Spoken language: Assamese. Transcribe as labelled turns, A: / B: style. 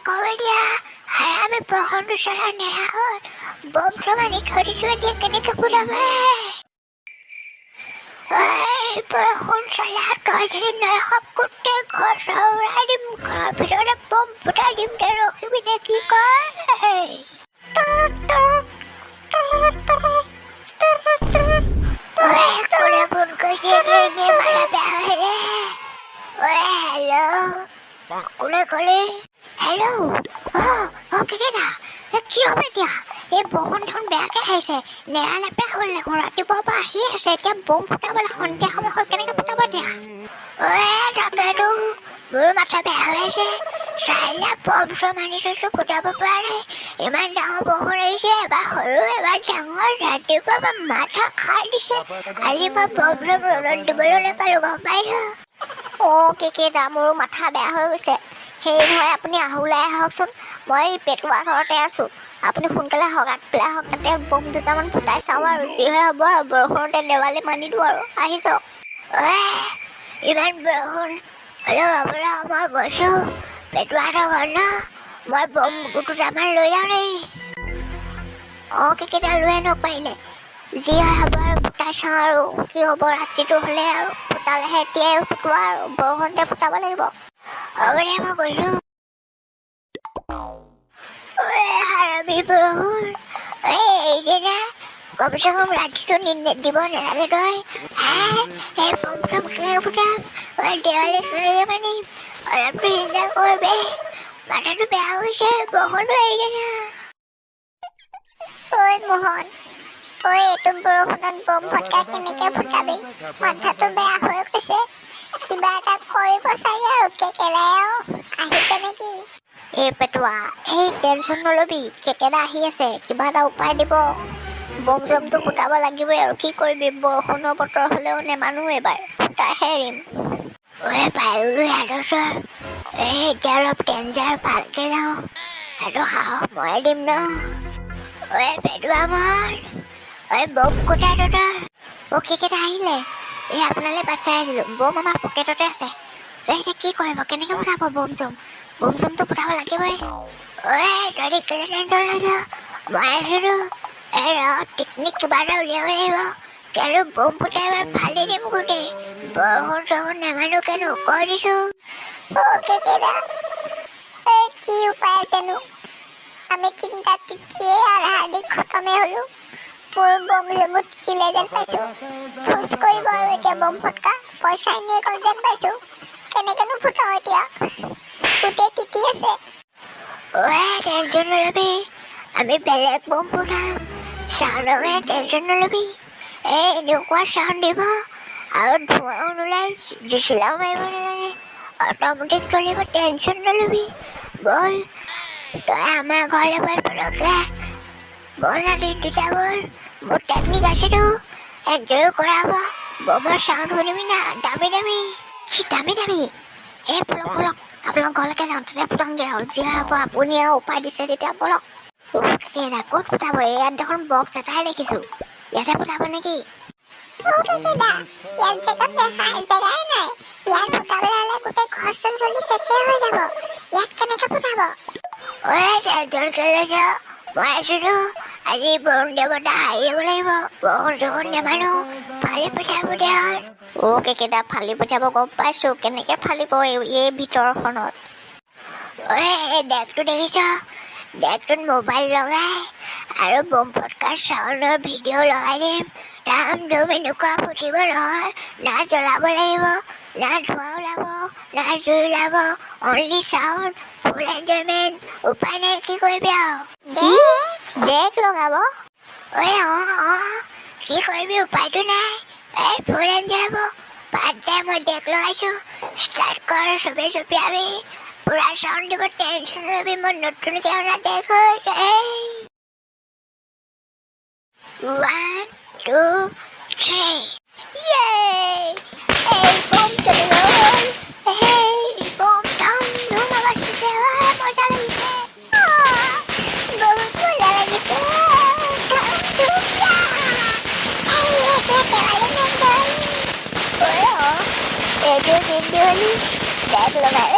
A: কমেডিয়া হাৰামে বহনটো চলা নেৰাহত বম চমানি থৈ দিছোঁ এতিয়া কেনেকৈ ফুটাবে বৰষুণ চলা তই যদি নৰখক গোটেই ঘৰ চৰাই দিম ঘৰৰ ভিতৰতে বম ফুটাই দিম দে ৰখিবি নে কি কয় কোনে ফোন কৰিছে এনেই মাৰা বেয়া হয় হেল্ল' কোনে ক'লে হেল্ল' কেকেইটা কি হ'ব এতিয়া এই বৰষুণ দেখোন বেয়াকৈ আহিছে নেৰা নেপেৰা হ'ল দেখোন ৰাতিপুৱাৰ পৰা আহি আছে এতিয়া বম ফুটাবলৈ সন্ধিয়া সময় হ'ল কেনেকৈ ফুটাব এতিয়া তাকেতো মোৰো মাথা বেয়া হৈ আছে চাৰিলা বম চম আনি থৈছোঁ ফুটাব পৰা নাই ইমান ডাঙৰ বৰষুণ আহিছে এবাৰ সৰু এবাৰ ডাঙৰ ৰাতিপুৱাৰ পৰা মাথা খাই দিছে আজি মই বম চম ৰ'দত দিবলৈ নাপালোঁ গম পাইছোঁ কেকেইটা মোৰো মাথা বেয়া হৈ গৈছে সেই নহয় আপুনি ওলাই আহকচোন মই পেটুৱা ঘৰতে আছোঁ আপুনি সোনকালে আহক আগফালে আহক তাতে বম দুটামান ফুটাই চাওঁ আৰু যি হয় হ'ব আৰু বৰষুণতে দেৱালী মানি দিওঁ আৰু আহি যাওক ইমান বৰষুণ হ'লেও আপোনাৰ মই গৈছোঁ পেটুৱাহঁতৰ ঘৰ ন মই বম দুটামান লৈ যাওঁ দেই কেইকেইটা লৈ আনক পাৰিলে যি হয় হ'ব আৰু ফুটাই চাওঁ আৰু কি হ'ব ৰাতিটো হ'লে আৰু ফুটালেহে এতিয়াই ফুটোৱা আৰু বৰষুণতে ফুটাব লাগিব হ'ব দে মই গৈছোঁ হাৰামি বৰষুণ এইকেইটা কমচে কম ৰাতিটো দিব নালাগে তই এই বম চম কেনেকৈ ফুটাম দেৱালী চলিলে মানে অলপটো চিন্তা কৰিবি মাথাটো বেয়া হৈছে বৰষুণটো আহিলে না মোহন এইটো বৰষুণত বম ফটকা কেনেকৈ ফুটাবি মাথাটো বেয়া হৈ গৈছে কিবা এটা কৰিব চাগে আৰু কেকেৰাই আহিছে নেকি এই পেটুৱা টেনশ্যন নল'বি কেকেৰা আহি আছে কিবা এটা উপায় দিব বম চমটো ফুটাব লাগিবই আৰু কি কৰিবি বৰষুণৰ বতৰ হ'লেও নেমানো এবাৰ ফুটাইহে এৰিম পায়ুলো সিহঁতৰ এতিয়া অলপ ডেঞ্জাৰ ভালকৈ যাওঁ সেইটো সাহস ময়ে দিম ন পেটুৱা মন বম ফুটাই তই কেকেটা আহিলে আপোনালৈ বাট চাই আছিলোঁ বম আমাৰ পকেটতে আছে এতিয়া কি কৰিব কেনেকৈ ফুটাব বম চমটো ফুটাব লাগিবই তই কেলে টেনশ্যন লৈছ মই আছিলোঁ টেকনিক কিবা এটা উলিয়াব লাগিব কেলৈ বম ফুটাই ফালি দিম গোটেই বৰষুণ চৰষুণ নেমানো কেনো কৈ দিছোঁ কি উপায় আছেনো আমি তিনিটা তিতিয়ে আধা খতমেই হ'লোঁ মোৰ বম জমু তিতিলে যেন পাইছোঁ খোজ কৰিব আৰু এতিয়া বম ফটকা পইচা এনেই গ'ল যেন পাইছোঁ কেনেকৈনো ফুটাওঁ এতিয়া গোটেই তিতি আছে টেনশ্যন নল'বি আমি বেলেগ বম ফুটাম চাউণ্ডৰ কাৰণে টেনশ্যন নল'বি এনেকুৱা চাউণ্ড দিব আৰু ধোঁৱাও নোলায় জুচিলাও মাৰিব নালাগে অট'মেটিক চলিব টেনশ্যন নল'বি বল তই আমাৰ ঘৰলৈ বল পটককৈ বল না দুটা বল মোৰ টেকনিক আছেতো এনজয়ো কৰাব বমৰ চাউণ্ড শুনিবি না দামী দামী পলক আপোনাক ঘৰলৈকে যাওঁ তাতে ফুটাংগৈ আৰু যি হ'ব আপুনি আৰু উপায় দিছে যেতিয়া পলক ক'ত ফুটাব ইয়াত দেখোন বক্স এটাহে দেখিছোঁ ইয়াতে ফুটাব নেকি ইয়াত জেগাত জেগাই নাই ইয়াত ফুটাবলৈ হ'লে গোটেই ঘৰ চলি চেচে হৈ যাব ইয়াত কেনেকৈ ফুটাব মই আছিলোঁ আজি বৰুণ দেৱতা হাৰিব লাগিব বৰষুণ চৰষুণ নেমানো ফালি পঠিয়াব দিয়া হয় কেইটা ফালি পঠিয়াব গম পাইছোঁ কেনেকৈ ফালিব এই ভিতৰখনত ডেকটো দেখিছ ডেকটোত মোবাইল লগাই আৰু বম ফটকাৰ চাউণ্ডৰ ভিডিঅ' লগাই দিম দাম ধুম এনেকুৱা ফুটিব নহয় না জ্বলাব লাগিব না ধোঁৱা ওলাব না জুই ওলাব অনলি চাউণ্ড ফুল এনজয়মেণ্ট উপায় নাই কি কৰিবি আৰু ডেক লগাব কি কৰিবি উপায়টো নাই ফুল এনজয় হ'ব বাদ যায় মই ডেক লগাইছোঁ ষ্টাৰ্ট কৰ চবেই জপিয়াবি পুৰা চাউণ্ড দিব টেনশ্যন ল'বি মই নতুনকৈ অনা ডেক হয় 1 2 3 Yay! Boom চলে গ'ল boom down ধুম বাজিছে মজা লাগিছে বহুত মজা লাগিছে এইটো দিন দিৱালী ডেক লগাই